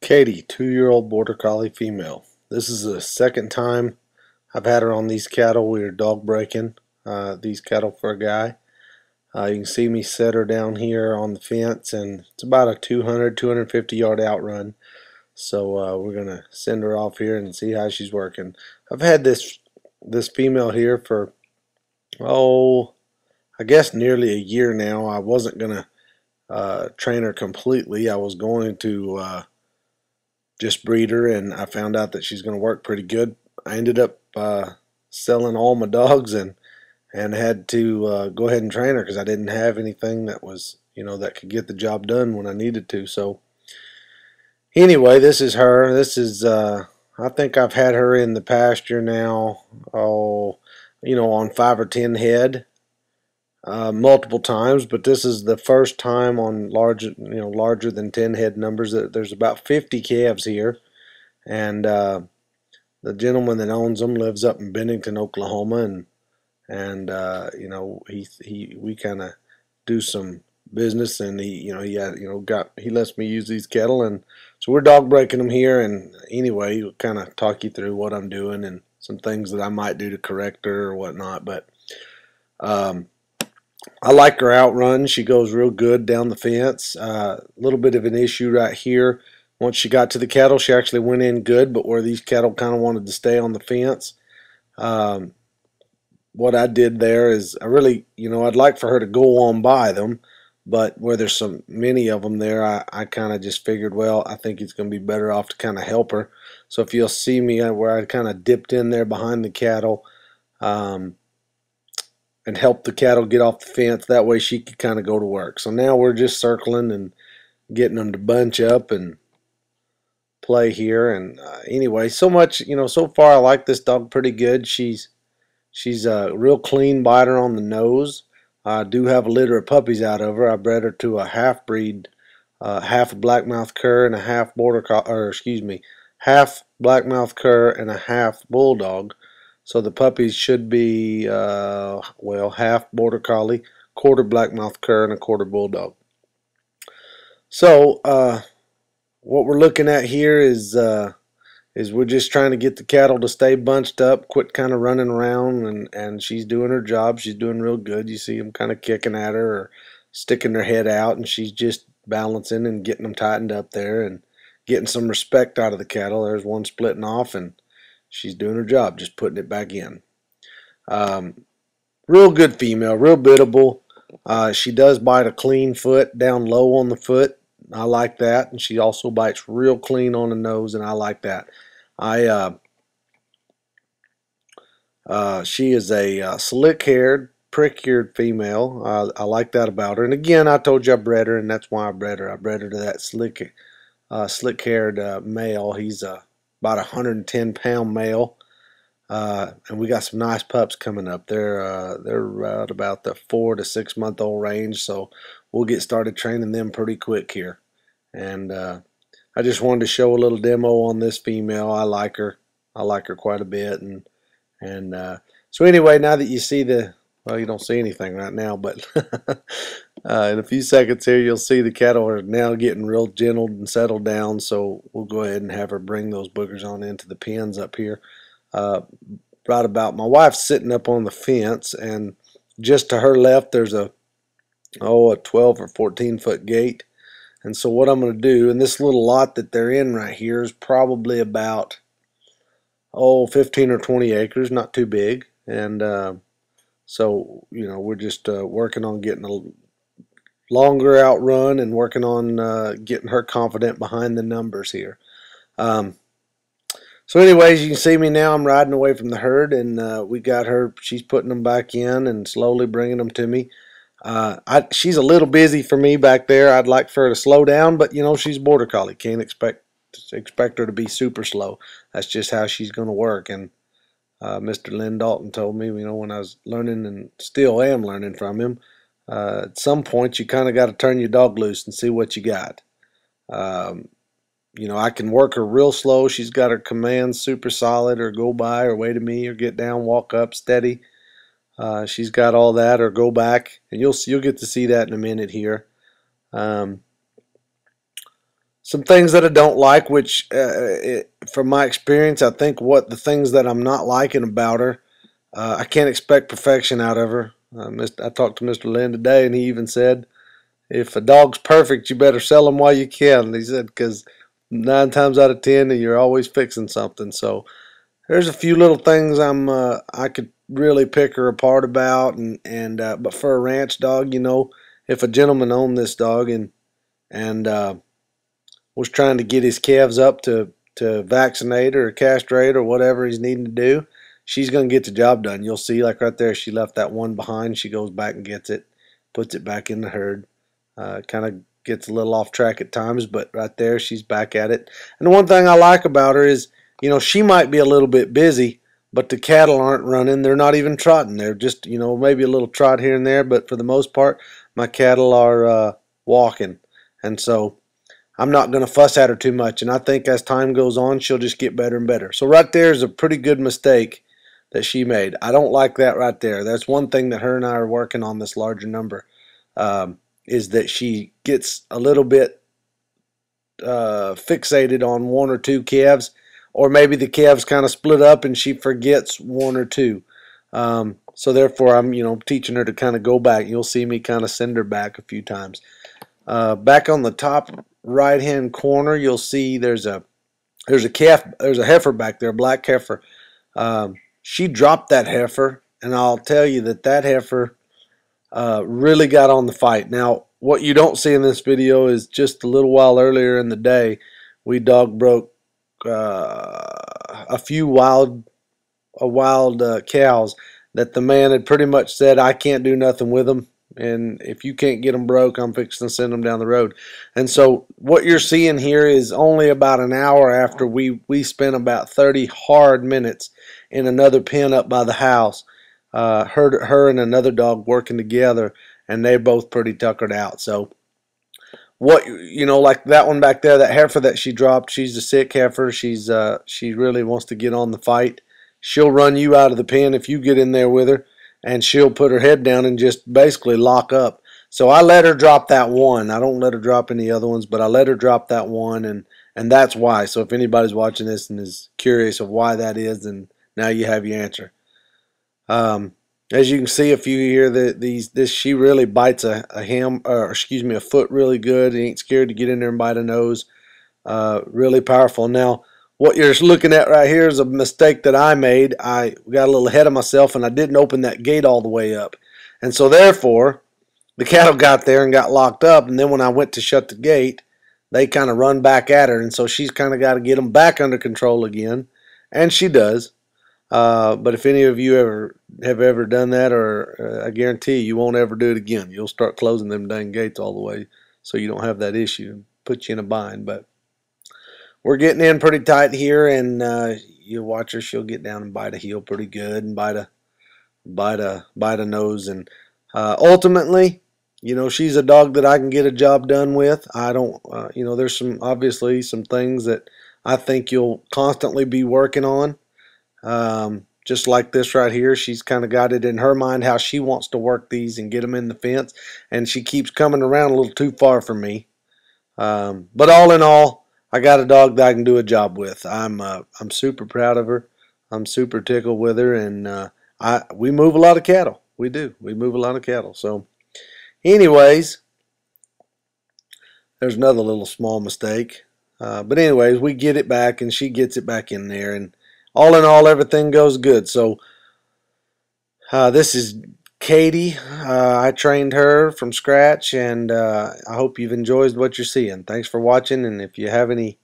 Katie, 2-year-old Border Collie female. This is the second time I've had her on these cattle. We were dog breaking these cattle for a guy. You can see me set her down here on the fence, and it's about a 250 yard outrun. So we're going to send her off here and see how she's working. I've had this female here for, I guess nearly a year now. I wasn't going to train her completely. I was going to just breed her, and I found out that she's going to work pretty good. I ended up selling all my dogs and had to go ahead and train her because I didn't have anything that was, that could get the job done when I needed to. So anyway, this is her. This is I think I've had her in the pasture now, on 5 or 10 head multiple times, but this is the first time on larger than 10 head numbers. There's about 50 calves here, and the gentleman that owns them lives up in Bennington, Oklahoma, and we kind of do some business, and he lets me use these cattle, and so we're dog breaking them here. And anyway, we'll kind of talk you through what I'm doing and some things that I might do to correct her or whatnot. But I like her outrun. She goes real good down the fence. A little bit of an issue right here. Once she got to the cattle, she actually went in good, but where these cattle kind of wanted to stay on the fence, what I did there is I really, I'd like for her to go on by them, but where there's so many of them there, I kind of just figured, well, I think it's going to be better off to kind of help her. So if you'll see me where I kind of dipped in there behind the cattle, and help the cattle get off the fence. That way she could kind of go to work. So now we're just circling and getting them to bunch up and play here. And anyway, so far I like this dog pretty good. She's a real clean biter on the nose. I do have a litter of puppies out of her. I bred her to a half breed, half a blackmouth cur and a half half blackmouth cur and a half bulldog. So the puppies should be, half Border Collie, quarter Blackmouth Cur, and a quarter Bulldog. So what we're looking at here is we're just trying to get the cattle to stay bunched up, quit kind of running around, and she's doing her job. She's doing real good. You see them kind of kicking at her or sticking their head out, and she's just balancing and getting them tightened up there and getting some respect out of the cattle. There's one splitting off, and she's doing her job, just putting it back in. Real good female, real biddable. She does bite a clean foot, down low on the foot. I like that. And she also bites real clean on the nose, and I like that. She is a slick-haired, prick-eared female. I like that about her. And again, I told you I bred her, and that's why I bred her. I bred her to that slick-haired male. He's about 110-pound male, and we got some nice pups coming up. They're at about the 4 to 6 month old range, so we'll get started training them pretty quick here. And I just wanted to show a little demo on this female. I like her quite a bit, and so anyway, now that you see you don't see anything right now, but in a few seconds here, you'll see the cattle are now getting real gentled and settled down. So we'll go ahead and have her bring those boogers on into the pens up here. Right about, my wife's sitting up on the fence, and just to her left, there's a 12 or 14 foot gate. And so what I'm going to do, and this little lot that they're in right here is probably about 15 or 20 acres, not too big. And so, we're just working on getting a longer outrun and working on getting her confident behind the numbers here. So anyways, you can see me now. I'm riding away from the herd, and we got her. She's putting them back in and slowly bringing them to me. She's a little busy for me back there. I'd like for her to slow down, but, she's Border Collie. Can't expect her to be super slow. That's just how she's going to work. And Mr. Lynn Dalton told me, when I was learning, and still am learning from him, at some point you kind of got to turn your dog loose and see what you got. I can work her real slow. She's got her commands super solid, or go by, or wait to me, or get down, walk up, steady. She's got all that, or go back, and you'll get to see that in a minute here. Some things that I don't like, which from my experience, I think what the things that I'm not liking about her, I can't expect perfection out of her. I talked to Mr. Lynn today, and he even said, if a dog's perfect, you better sell him while you can. He said, because 9 times out of 10, you're always fixing something. So there's a few little things I could really pick her apart about, and but for a ranch dog, if a gentleman owned this dog and was trying to get his calves up to vaccinate or castrate or whatever he's needing to do, she's going to get the job done. You'll see, like right there, she left that one behind. She goes back and gets it, puts it back in the herd. Kind of gets a little off track at times, but right there, she's back at it. And the one thing I like about her is, she might be a little bit busy, but the cattle aren't running. They're not even trotting. They're just, maybe a little trot here and there, but for the most part, my cattle are walking. And so I'm not going to fuss at her too much, and I think as time goes on, she'll just get better and better. So right there is a pretty good mistake that she made. I don't like that right there. That's one thing that her and I are working on, this larger number, is that she gets a little bit fixated on one or two calves, or maybe the calves kind of split up and she forgets one or two. So therefore, I'm teaching her to kind of go back. You'll see me kind of send her back a few times. Back on the top right hand corner, you'll see there's a heifer back there, a black heifer. She dropped that heifer, and I'll tell you that heifer really got on the fight. Now, what you don't see in this video is just a little while earlier in the day, we dog broke a few wild cows that the man had pretty much said, I can't do nothing with them. And if you can't get them broke, I'm fixing to send them down the road. And so what you're seeing here is only about an hour after we spent about 30 hard minutes in another pen up by the house. Her and another dog working together, and they're both pretty tuckered out. So what, like that one back there, that heifer that she dropped, she's a sick heifer. She really wants to get on the fight. She'll run you out of the pen if you get in there with her, and she'll put her head down and just basically lock up. So I let her drop that one. I don't let her drop any other ones, but I let her drop that one, and that's why. So if anybody's watching this and is curious of why that is, then now you have your answer. As you can see, a few here, this she really bites a foot really good. He ain't scared to get in there and bite a nose. Really powerful. Now, what you're looking at right here is a mistake that I made. I got a little ahead of myself, and I didn't open that gate all the way up. And so therefore, the cattle got there and got locked up, and then when I went to shut the gate, they kind of run back at her, and so she's kind of got to get them back under control again, and she does. But if any of you have ever done that, or I guarantee you won't ever do it again. You'll start closing them dang gates all the way so you don't have that issue, put you in a bind. But we're getting in pretty tight here, and you watch her. She'll get down and bite a heel pretty good, and bite a nose, and ultimately, she's a dog that I can get a job done with. I don't, there's obviously some things that I think you'll constantly be working on. Just like this right here, she's kind of got it in her mind how she wants to work these and get them in the fence, and she keeps coming around a little too far for me. But all in all, I got a dog that I can do a job with. I'm super proud of her. I'm super tickled with her, and we move a lot of cattle. We do. We move a lot of cattle. So, anyways, there's another little small mistake. But anyways, we get it back, and she gets it back in there, and all in all, everything goes good. So this is Katie. I trained her from scratch, and I hope you've enjoyed what you're seeing. Thanks for watching, and if you have any